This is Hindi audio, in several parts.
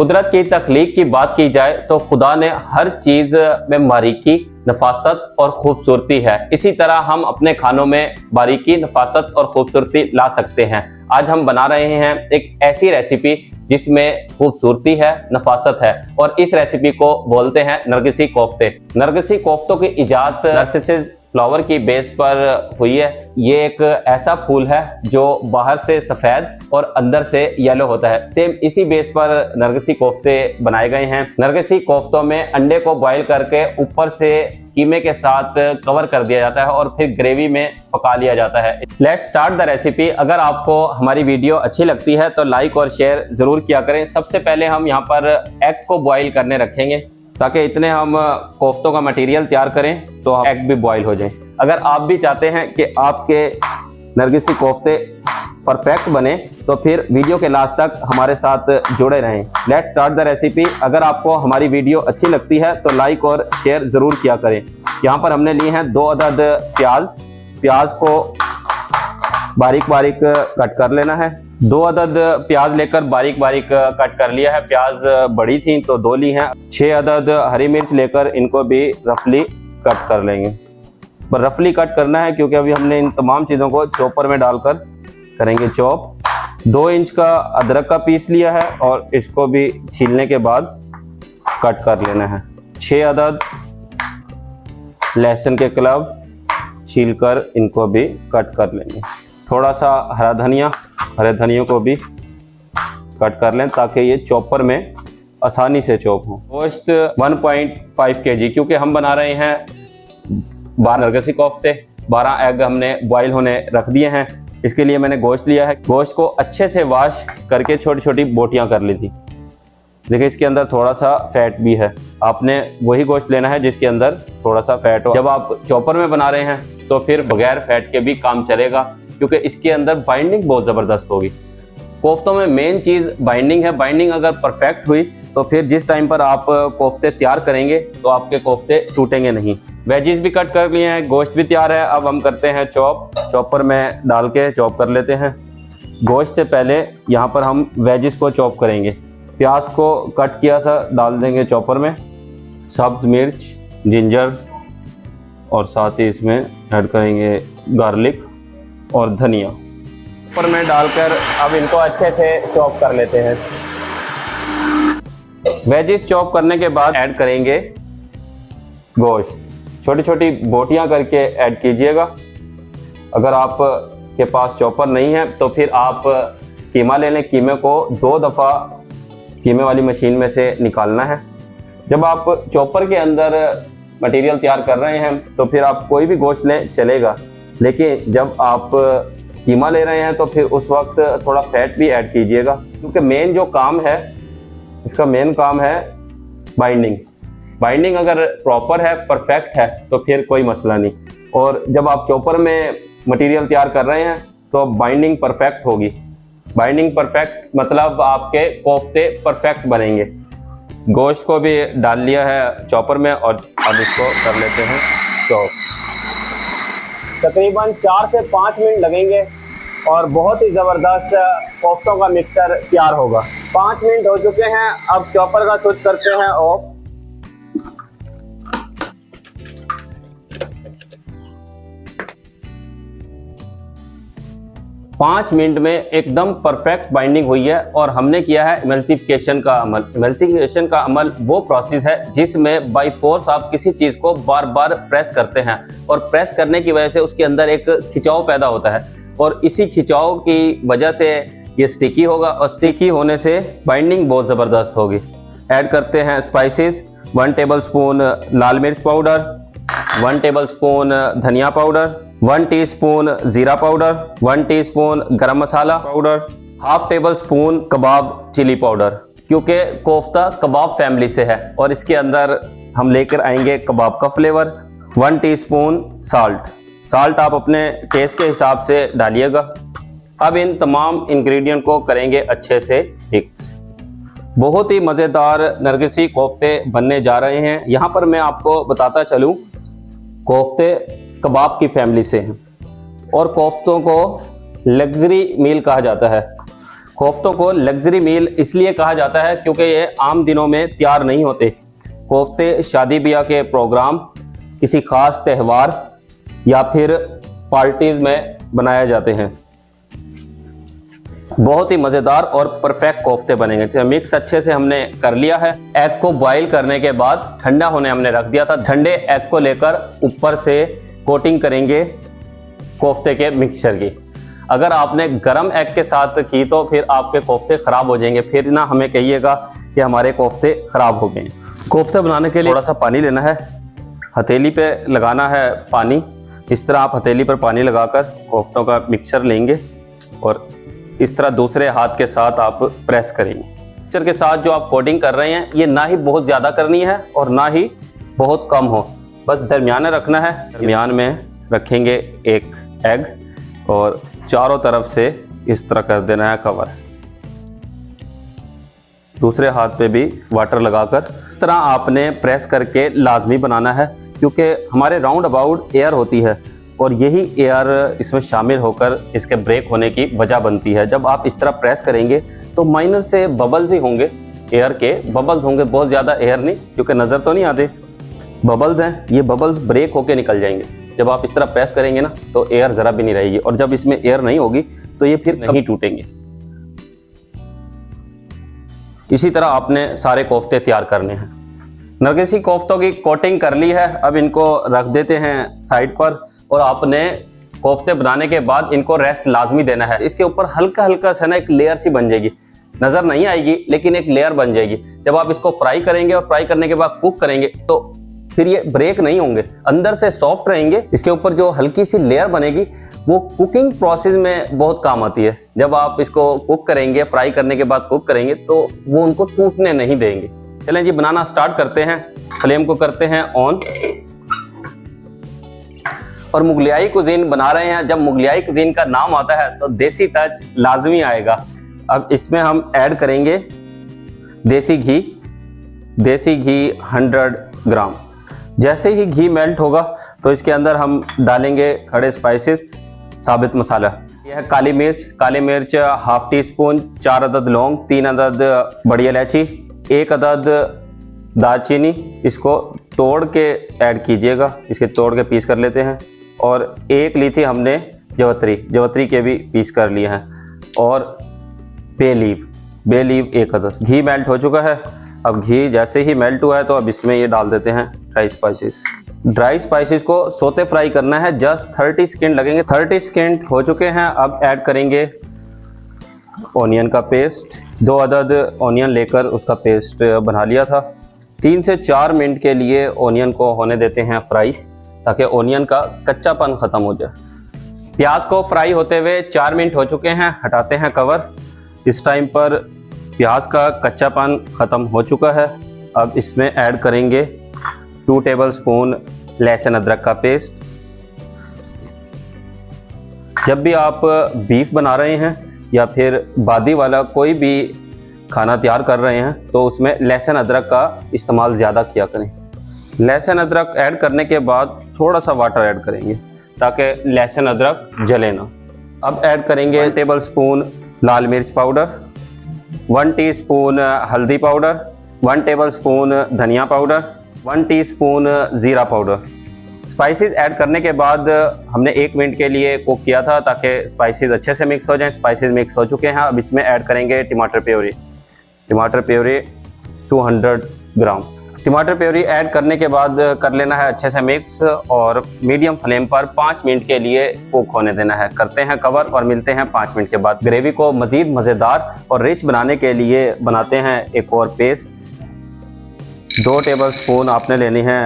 कुदरत की तख्लीक की बात की जाए तो खुदा ने हर चीज में बारीकी, नफासत और खूबसूरती है। इसी तरह हम अपने खानों में बारीकी, नफासत और खूबसूरती ला सकते हैं। आज हम बना रहे हैं एक ऐसी रेसिपी जिसमें खूबसूरती है, नफासत है, और इस रेसिपी को बोलते हैं नरगिसी कोफ्ते। नरगिसी कोफ्तों की इजाद नार्सिसिस फ्लावर की बेस पर हुई है। ये एक ऐसा फूल है जो बाहर से सफेद और अंदर से येलो होता है। सेम इसी बेस पर नरगिसी कोफ्ते बनाए गए हैं। नरगिसी कोफ्तों में अंडे को बॉईल करके ऊपर से कीमे के साथ कवर कर दिया जाता है और फिर ग्रेवी में पका लिया जाता है। Let's start the recipe. अगर आपको हमारी वीडियो अच्छी लगती है तो लाइक और शेयर जरूर किया करें। सबसे पहले हम यहाँ पर एग को बॉईल करने रखेंगे ताकि इतने हम कोफ्तों का मटेरियल तैयार करें तो एग भी बॉईल हो जाए। अगर आप भी चाहते हैं कि आपके नरगिसी कोफ्ते परफेक्ट बने तो फिर वीडियो के लास्ट तक हमारे साथ जुड़े रहें। Let's start the recipe. अगर आपको हमारी वीडियो अच्छी लगती है तो लाइक और शेयर जरूर किया करें। यहाँ पर हमने लिए हैं 2 अदद प्याज को बारीक बारीक कट कर लेना है। 2 अदद प्याज लेकर बारीक बारीक कट कर लिया है। प्याज बड़ी थी तो 2 ली हैं। 6 अदद हरी मिर्च लेकर इनको भी रफली कट कर लेंगे। पर रफली कट करना है क्योंकि अभी हमने इन तमाम चीज़ों को चॉपर में डालकर करेंगे चॉप। 2 इंच का अदरक का पीस लिया है और इसको भी छीलने के बाद कट कर लेना है। 6 अदद लहसुन के क्लव छीलकर इनको भी कट कर लेंगे। थोड़ा सा हरे धनिया को भी कट कर लें ताकि ये चॉपर में आसानी से चॉप हो। गोश्त 1.5 kg, क्योंकि हम बना रहे हैं 12 नरगिसी कोफ्ते। 12 एग हमने बॉईल होने रख दिए हैं। इसके लिए मैंने गोश्त लिया है। गोश्त को अच्छे से वॉश करके छोटी छोटी बोटियां कर ली थी। देखिए इसके अंदर थोड़ा सा फैट भी है। आपने वही गोश्त लेना है जिसके अंदर थोड़ा सा फैट हो। जब आप चॉपर में बना रहे हैं तो फिर बगैर फैट के भी काम चलेगा क्योंकि इसके अंदर बाइंडिंग बहुत ज़बरदस्त होगी। कोफ्तों में मेन चीज़ बाइंडिंग है। बाइंडिंग अगर परफेक्ट हुई तो फिर जिस टाइम पर आप कोफ्ते तैयार करेंगे तो आपके कोफ्ते टूटेंगे नहीं। वेजिस भी कट कर लिए हैं, गोश्त भी तैयार है। अब हम करते हैं चॉप। चॉपर में डाल के चॉप कर लेते हैं। गोश्त से पहले यहाँ पर हम वेजिस को चॉप करेंगे। प्याज को कट किया था डाल देंगे चॉपर में। सब्ज मिर्च, जिंजर और साथ ही इसमें ऐड करेंगे गार्लिक और धनिया। चॉपर में डालकर अब इनको अच्छे से चॉप कर लेते हैं। वेजिस चॉप करने के बाद ऐड करेंगे गोश्त। छोटी छोटी बोटियां करके ऐड कीजिएगा। अगर आप के पास चॉपर नहीं है तो फिर आप कीमा ले लें। कीमे को 2 दफ़ा कीमे वाली मशीन में से निकालना है। जब आप चॉपर के अंदर मटेरियल तैयार कर रहे हैं तो फिर आप कोई भी गोश्त लें चलेगा, लेकिन जब आप कीमा ले रहे हैं तो फिर उस वक्त थोड़ा फैट भी ऐड कीजिएगा क्योंकि मेन जो काम है इसका मेन काम है बाइंडिंग। बाइंडिंग अगर प्रॉपर है, परफेक्ट है तो फिर कोई मसला नहीं। और जब आप चॉपर में मटेरियल तैयार कर रहे हैं तो बाइंडिंग परफेक्ट होगी। बाइंडिंग परफेक्ट मतलब आपके कोफ्ते परफेक्ट बनेंगे। गोश्त को भी डाल लिया है चॉपर में और अब इसको कर लेते हैं चॉप। तकरीबन 4 से 5 मिनट लगेंगे और बहुत ही ज़बरदस्त कोफ्तों का मिक्सचर तैयार होगा। 5 मिनट हो चुके हैं। अब चॉपर का स्विच करते हैं ऑफ। पाँच मिनट में एकदम परफेक्ट बाइंडिंग हुई है और हमने किया है इमल्सिफिकेशन का अमल। इमल्सिफिकेशन का अमल वो प्रोसेस है जिसमें बाय फोर्स आप किसी चीज़ को बार बार प्रेस करते हैं और प्रेस करने की वजह से उसके अंदर एक खिंचाव पैदा होता है और इसी खिंचाव की वजह से ये स्टिकी होगा और स्टिकी होने से बाइंडिंग बहुत ज़बरदस्त होगी। ऐड करते हैं स्पाइसेस। 1 टेबलस्पून लाल मिर्च पाउडर, 1 टेबलस्पून धनिया पाउडर, 1 टीस्पून जीरा पाउडर, 1 टीस्पून गरम मसाला पाउडर, 1/2 टेबलस्पून कबाब चिली पाउडर। क्योंकि कोफ्ता कबाब फैमिली से है और इसके अंदर हम लेकर आएंगे कबाब का फ्लेवर। 1 टीस्पून साल्ट आप अपने टेस्ट के हिसाब से डालिएगा। अब इन तमाम इंग्रेडिएंट को करेंगे अच्छे से मिक्स। बहुत ही मज़ेदार नरगिसी कोफ्ते बनने जा रहे हैं। यहाँ पर मैं आपको बताता चलूँ, कोफ्ते कबाब की फैमिली से हैं और कोफ्तों को लग्जरी मील कहा जाता है। कोफ्तों को लग्जरी मील इसलिए कहा जाता है क्योंकि ये आम दिनों में तैयार नहीं होते। कोफ्ते शादी ब्याह के प्रोग्राम, किसी खास त्यौहार या फिर पार्टीज में बनाए जाते हैं। बहुत ही मज़ेदार और परफेक्ट कोफ्ते बनेंगे। मिक्स अच्छे से हमने कर लिया है। एग को बॉईल करने के बाद ठंडा होने हमने रख दिया था। ठंडे एग को लेकर ऊपर से कोटिंग करेंगे कोफ्ते के मिक्सचर की। अगर आपने गरम एग के साथ की तो फिर आपके कोफ्ते ख़राब हो जाएंगे, फिर ना हमें कहिएगा कि हमारे कोफ्ते ख़राब हो गए। कोफ्ते बनाने के लिए थोड़ा सा पानी लेना है, हथेली पे लगाना है पानी। इस तरह आप हथेली पर पानी लगाकर कोफ्तों का मिक्सचर लेंगे और इस तरह दूसरे हाथ के साथ आप प्रेस करेंगे। मिक्सचर के साथ जो आप कोटिंग कर रहे हैं ये ना ही बहुत ज़्यादा करनी है और ना ही बहुत कम हो, बस दरमियाना रखना है। दरमियान में रखेंगे एक एग और चारों तरफ से इस तरह कर देना है कवर। दूसरे हाथ पे भी वाटर लगाकर इस तरह आपने प्रेस करके लाजमी बनाना है, क्योंकि हमारे राउंड अबाउट एयर होती है और यही एयर इसमें शामिल होकर इसके ब्रेक होने की वजह बनती है। जब आप इस तरह प्रेस करेंगे तो माइनर से बबल्स ही होंगे, एयर के बबल्स होंगे, बहुत ज़्यादा एयर नहीं, क्योंकि नज़र तो नहीं आते, बबल्स हैं। ये बबल्स ब्रेक होके निकल जाएंगे। जब आप इस तरह प्रेस करेंगे ना तो एयर ज़रा भी नहीं रहेगी, और जब इसमें एयर नहीं होगी तो ये फिर नहीं टूटेंगे। इसी तरह आपने सारे कोफ्ते तैयार करने हैं। नरगिसी कोफ्तों की कोटिंग कर ली है, अब इनको रख देते हैं साइड पर। और आपने कोफ्ते बनाने के बाद इनको रेस्ट लाजमी देना है। इसके ऊपर हल्का हल्का सा ना एक लेयर सी बन जाएगी, नज़र नहीं आएगी लेकिन एक लेयर बन जाएगी। जब आप इसको फ्राई करेंगे और फ्राई करने के बाद कुक करेंगे तो फिर ये ब्रेक नहीं होंगे, अंदर से सॉफ्ट रहेंगे। इसके ऊपर जो हल्की सी लेयर बनेगी वो कुकिंग प्रोसेस में बहुत काम आती है। जब आप इसको कुक करेंगे, फ्राई करने के बाद कुक करेंगे तो वो उनको टूटने नहीं देंगे। चलें जी, बनाना स्टार्ट करते हैं। फ्लेम को करते हैं ऑन। और मुगलियाई कुजीन बना रहे हैं। जब मुगलियाई कुजीन का नाम आता है तो देसी टच लाजमी आएगा। अब इसमें हम ऐड करेंगे देसी घी। देसी घी 100 ग्राम। जैसे ही घी मेल्ट होगा तो इसके अंदर हम डालेंगे खड़े स्पाइसेस, साबित मसाला। यह है काली मिर्च। काली मिर्च हाफ टी स्पून, 4 अदद लौंग, 3 अदद बड़ी इलायची, 1 अदद दालचीनी। इसको तोड़ के ऐड कीजिएगा, इसके तोड़ के पीस कर लेते हैं। और 1 ली थी हमने जवत्री के भी पीस कर लिए हैं। और बे लीव 1 अदद। घी मेल्ट हो चुका है। अब घी जैसे ही मेल्ट हुआ है तो अब इसमें ये डाल देते हैं ड्राई स्पाइसेस। ड्राई स्पाइसेस को सोते फ्राई करना है, जस्ट 30 सेकेंड लगेंगे। 30 सेकेंड हो चुके हैं। अब ऐड करेंगे ऑनियन का पेस्ट। 2 अदद ऑनियन लेकर उसका पेस्ट बना लिया था। 3 से 4 मिनट के लिए ऑनियन को होने देते हैं फ्राई, ताकि ऑनियन का कच्चापन ख़त्म हो जाए। प्याज को फ्राई होते हुए 4 मिनट हो चुके हैं। हटाते हैं कवर। इस टाइम पर प्याज का कच्चापन ख़त्म हो चुका है। अब इसमें ऐड करेंगे 2 टेबलस्पून लहसुन अदरक का पेस्ट। जब भी आप बीफ बना रहे हैं या फिर बादी वाला कोई भी खाना तैयार कर रहे हैं तो उसमें लहसुन अदरक का इस्तेमाल ज़्यादा किया करें। लहसुन अदरक ऐड करने के बाद थोड़ा सा वाटर ऐड करेंगे ताकि लहसुन अदरक जले ना। अब ऐड करेंगे 1 टेबलस्पून लाल मिर्च पाउडर, 1 टीस्पून हल्दी पाउडर, 1 टेबलस्पून धनिया पाउडर, 1 टीस्पून ज़ीरा पाउडर। स्पाइसेस ऐड करने के बाद हमने 1 मिनट के लिए कुक किया था ताकि स्पाइसेस अच्छे से मिक्स हो जाएं। स्पाइसेस मिक्स हो चुके हैं। अब इसमें ऐड करेंगे टमाटर प्योरी। टमाटर प्योरी 200 ग्राम। टमाटर प्योरी ऐड करने के बाद कर लेना है अच्छे से मिक्स और मीडियम फ्लेम पर 5 मिनट के लिए कुक होने देना है। करते हैं कवर और मिलते हैं 5 मिनट के बाद। ग्रेवी को मज़ीद मज़ेदार और रिच बनाने के लिए बनाते हैं एक और पेस्ट। 2 टेबलस्पून आपने लेनी है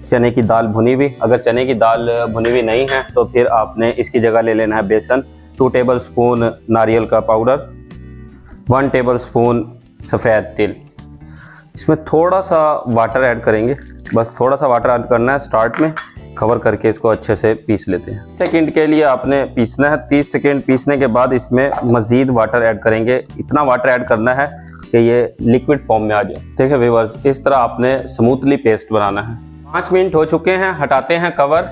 चने की दाल भुनी हुई। अगर चने की दाल भुनी हुई नहीं है तो फिर आपने इसकी जगह ले लेना है बेसन। 2 टेबलस्पून नारियल का पाउडर, 1 टेबलस्पून सफ़ेद तिल। इसमें थोड़ा सा वाटर ऐड करेंगे, बस थोड़ा सा वाटर ऐड करना है स्टार्ट में। कवर करके इसको अच्छे से पीस लेते हैं। सेकंड के लिए आपने पीसना है। 30 सेकंड पीसने के बाद इसमें मज़ीद वाटर ऐड करेंगे। इतना वाटर ऐड करना है कि ये लिक्विड फॉर्म में आ जाए। ठीक है व्यूअर्स, इस तरह आपने स्मूथली पेस्ट बनाना है। 5 मिनट हो चुके हैं। हटाते हैं कवर,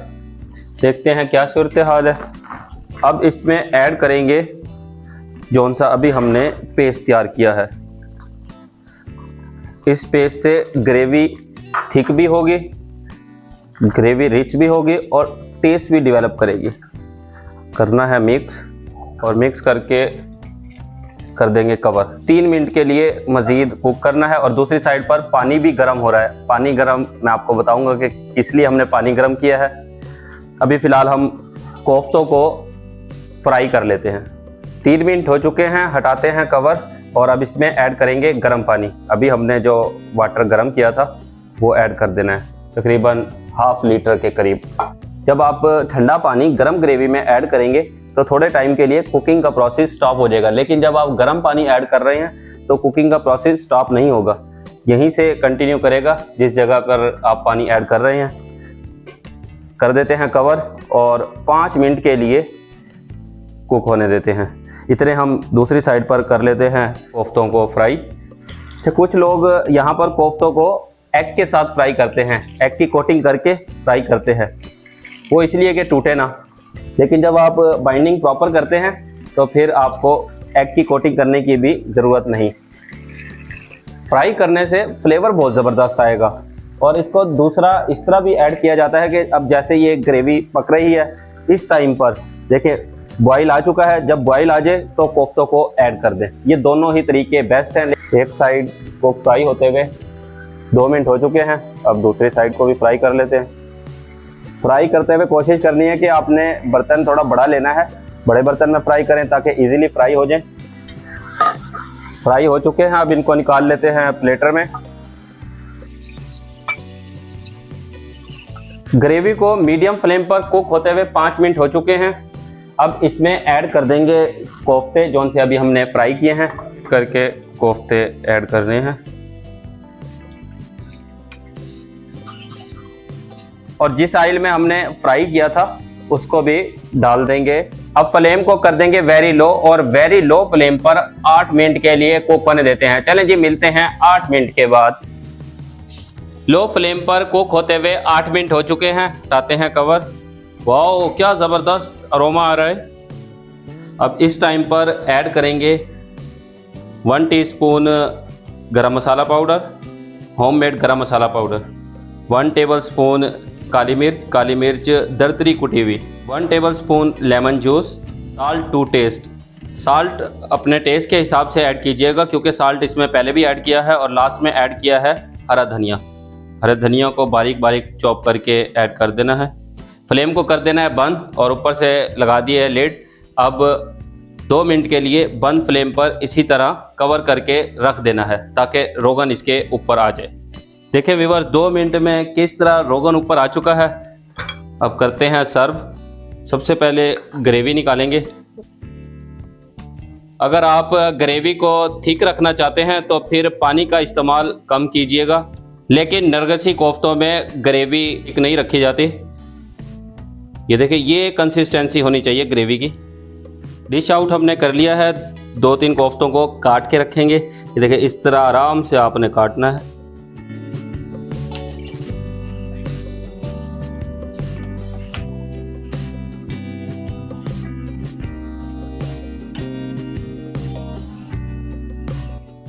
देखते हैं क्या सूरत हाल है। अब इसमें ऐड करेंगे जौन सा अभी हमने पेस्ट तैयार किया है। इस पेस्ट से ग्रेवी थिक भी होगी, ग्रेवी रिच भी होगी और टेस्ट भी डेवलप करेगी। करना है मिक्स, और मिक्स करके कर देंगे कवर। 3 मिनट के लिए मज़ीद कुक करना है। और दूसरी साइड पर पानी भी गर्म हो रहा है। पानी गर्म मैं आपको बताऊंगा कि किस लिए हमने पानी गर्म किया है। अभी फ़िलहाल हम कोफ्तों को फ्राई कर लेते हैं। 3 मिनट हो चुके हैं, हटाते हैं कवर और अब इसमें ऐड करेंगे गर्म पानी। अभी हमने जो वाटर गर्म किया था वो ऐड कर देना है, तकरीबन ½ लीटर के करीब। जब आप ठंडा पानी गर्म ग्रेवी में ऐड करेंगे तो थोड़े टाइम के लिए कुकिंग का प्रोसेस स्टॉप हो जाएगा, लेकिन जब आप गर्म पानी ऐड कर रहे हैं तो कुकिंग का प्रोसेस स्टॉप नहीं होगा, यहीं से कंटिन्यू करेगा जिस जगह पर आप पानी ऐड कर रहे हैं। कर देते हैं कवर और 5 मिनट के लिए कुक होने देते हैं। इतने हम दूसरी साइड पर कर लेते हैं कोफ्तों को फ्राई। तो कुछ लोग यहाँ पर कोफ्तों को एग के साथ फ्राई करते हैं, एग की कोटिंग करके फ्राई करते हैं, वो इसलिए कि टूटे ना। लेकिन जब आप बाइंडिंग प्रॉपर करते हैं तो फिर आपको एग की कोटिंग करने की भी ज़रूरत नहीं। फ्राई करने से फ्लेवर बहुत ज़बरदस्त आएगा। और इसको दूसरा इस तरह भी ऐड किया जाता है कि अब जैसे ये ग्रेवी पक रही है, इस टाइम पर देखिए बॉईल आ चुका है, जब बॉईल आ जाए तो कोफ्तों को ऐड कर दें। ये दोनों ही तरीके बेस्ट हैं। एक साइड को फ्राई होते हुए 2 मिनट हो चुके हैं, अब दूसरी साइड को भी फ्राई कर लेते हैं। फ्राई करते हुए कोशिश करनी है कि आपने बर्तन थोड़ा बड़ा लेना है, बड़े बर्तन में फ्राई करें ताकि इजीली फ्राई हो जाए। फ्राई हो चुके हैं, अब इनको निकाल लेते हैं प्लेटर में। ग्रेवी को मीडियम फ्लेम पर कुक होते हुए 5 मिनट हो चुके हैं। अब इसमें ऐड कर देंगे कोफ्ते जौन से अभी हमने फ्राई किए हैं। करके कोफ्ते ऐड करने हैं और जिस ऑयल में हमने फ्राई किया था उसको भी डाल देंगे। अब फ्लेम को कर देंगे वेरी लो और वेरी लो फ्लेम पर 8 मिनट के लिए कुक होने देते हैं। चलें जी, मिलते हैं 8 मिनट के बाद। लो फ्लेम पर कुक होते हुए 8 मिनट हो चुके हैं, हटाते हैं कवर। वाओ, क्या ज़बरदस्त अरोमा आ रहा है। अब इस टाइम पर ऐड करेंगे 1 टीस्पून गरम मसाला पाउडर, होममेड गरम मसाला पाउडर, 1 टेबलस्पून काली मिर्च दरदरी कुटी हुई, 1 tablespoon lemon juice, salt to taste. Salt अपने टेस्ट के हिसाब से ऐड कीजिएगा क्योंकि साल्ट इसमें पहले भी ऐड किया है और लास्ट में ऐड किया है हरा धनिया। हरे धनिया को बारीक बारीक चॉप करके ऐड कर देना है। फ्लेम को कर देना है बंद और ऊपर से लगा दिया है लिड। अब 2 मिनट के लिए बंद फ्लेम पर इसी तरह कवर करके रख देना है ताकि रोगन इसके ऊपर आ जाए। देखिए व्यूअर्स, 2 मिनट में किस तरह रोगन ऊपर आ चुका है। अब करते हैं सर्व। सबसे पहले ग्रेवी निकालेंगे। अगर आप ग्रेवी को थिक रखना चाहते हैं तो फिर पानी का इस्तेमाल कम कीजिएगा, लेकिन नरगिसी कोफ्तों में ग्रेवी थिक नहीं रखी जाती। ये देखिए, ये कंसिस्टेंसी होनी चाहिए ग्रेवी की। डिश आउट हमने कर लिया है। 2-3 कोफ्तों को काट के रखेंगे। ये देखिए, इस तरह आराम से आपने काटना है।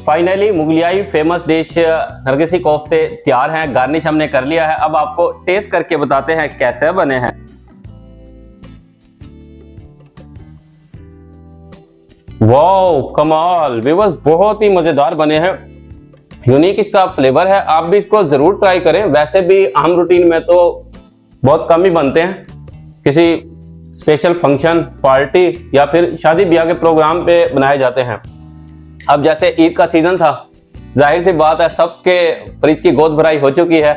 फाइनली मुगलियाई फेमस डिश नरगिसी कोफ्ते तैयार हैं। गार्निश हमने कर लिया है। अब आपको टेस्ट करके बताते हैं कैसे बने हैं। वाओ, कमाल व्यूअर्स, बहुत ही मजेदार बने हैं। यूनिक इसका फ्लेवर है, आप भी इसको जरूर ट्राई करें। वैसे भी आम रूटीन में तो बहुत कम ही बनते हैं, किसी स्पेशल फंक्शन, पार्टी या फिर शादी ब्याह के प्रोग्राम पे बनाए जाते हैं। अब जैसे ईद का सीजन था, जाहिर सी बात है सबके फ्रिज की गोद भराई हो चुकी है।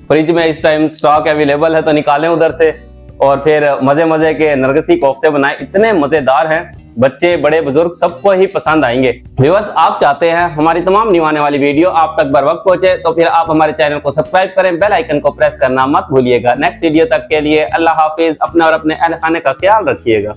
फ्रिज में इस टाइम स्टॉक अवेलेबल है तो निकालें उधर से और फिर मजे मजे के नरगिसी कोफ्ते बनाएं। इतने मजेदार हैं, बच्चे बड़े बुजुर्ग सबको ही पसंद आएंगे। व्यूअर्स, आप चाहते हैं हमारी तमाम न्यू आने वाली वीडियो आप तक बर वक्त पहुंचे तो फिर आप हमारे चैनल को सब्सक्राइब करें, बेल आइकन को प्रेस करना मत भूलिएगा। नेक्स्ट वीडियो तक के लिए अल्लाह हाफिज। अपने और अपने अहल खाने का ख्याल रखिएगा।